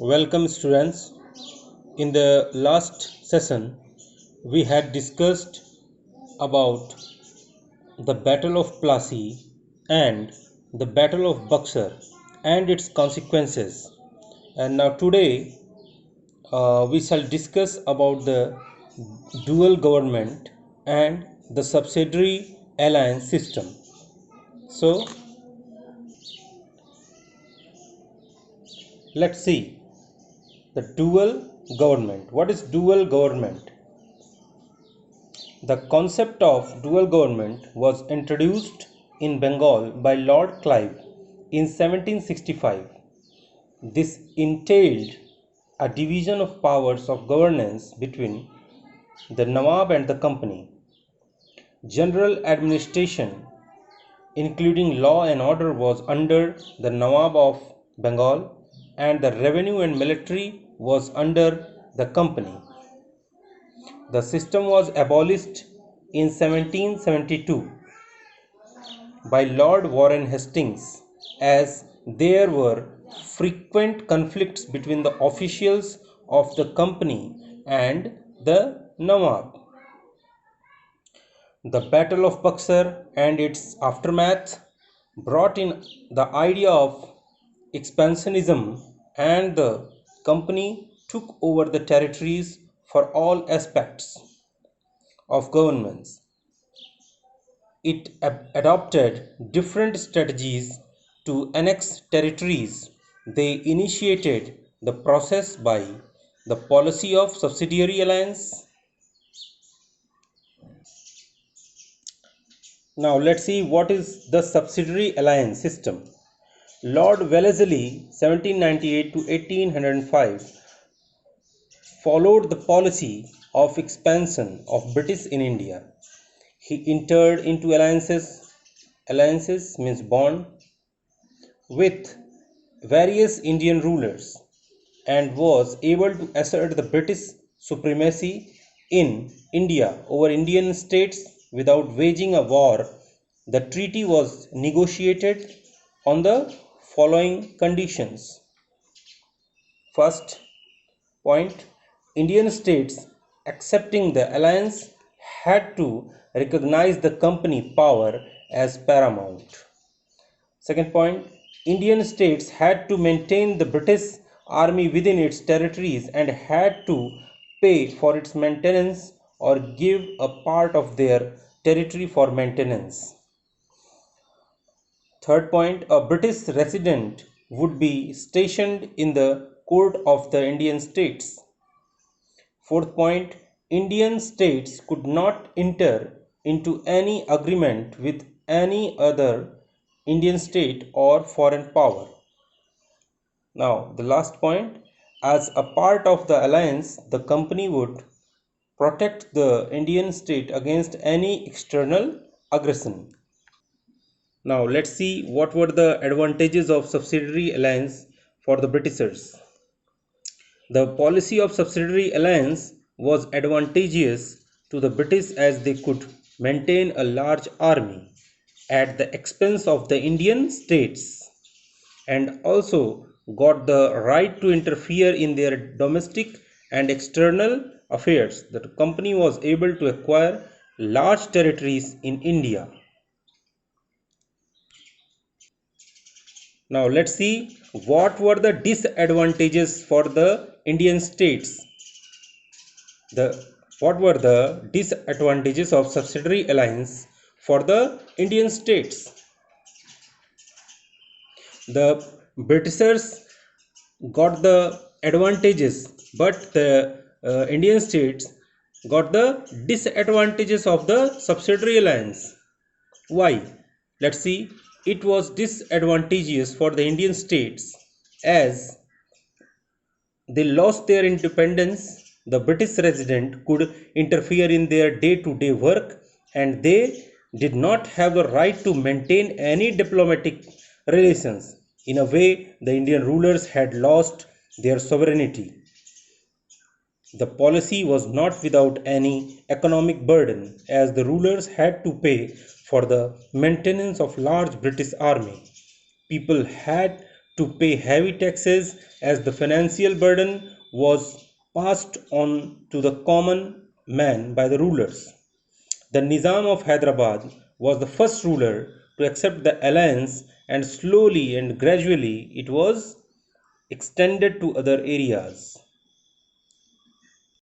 Welcome students. In the last session, we had discussed about the Battle of Plassey and the Battle of Buxar and its consequences. And now today we shall discuss about the dual government and the subsidiary alliance system. So let's see the dual government. What is dual government? The concept of dual government was introduced in Bengal by Lord Clive in 1765. This entailed a division of powers of governance between the Nawab and the Company. General administration, including law and order, was under the Nawab of Bengal, and the revenue and military was under the Company. The system was abolished in 1772 by Lord Warren Hastings, as there were frequent conflicts between the officials of the company and the Nawab. The Battle of Buxar and its aftermath brought in the idea of expansionism, and the company took over the territories for all aspects of governments. It adopted different strategies to annex territories. They initiated the process by the policy of subsidiary alliance. Now let's see what is the subsidiary alliance system. Lord Wellesley 1798 to 1805 followed the policy of expansion of British in India. He entered into alliances means bond, with various Indian rulers, and was able to assert the British supremacy in India over Indian states without waging a war. The treaty was negotiated on the following conditions. First point, Indian states accepting the alliance had to recognize the company power as paramount. Second point, Indian states had to maintain the British army within its territories and had to pay for its maintenance or give a part of their territory for maintenance. Third point, a British resident would be stationed in the court of the Indian states. Fourth point, Indian states could not enter into any agreement with any other Indian state or foreign power. Now, the last point, as a part of the alliance, the company would protect the Indian state against any external aggression. Now, let's see what were the advantages of subsidiary alliance for the Britishers. The policy of subsidiary alliance was advantageous to the British as they could maintain a large army at the expense of the Indian states, and also got the right to interfere in their domestic and external affairs. The company was able to acquire large territories in India. Now let's see what were the disadvantages for the Indian states. What were the disadvantages of subsidiary alliance for the Indian states? The Britishers got the advantages, but the Indian states got the disadvantages of the subsidiary alliance. Why? Let's see. It was disadvantageous for the Indian states as they lost their independence. The British resident could interfere in their day-to-day work, and they did not have the right to maintain any diplomatic relations. In a way, the Indian rulers had lost their sovereignty. The policy was not without any economic burden, as the rulers had to pay for the maintenance of large British army. People had to pay heavy taxes as the financial burden was passed on to the common man by the rulers. The Nizam of Hyderabad was the first ruler to accept the alliance, and slowly and gradually it was extended to other areas.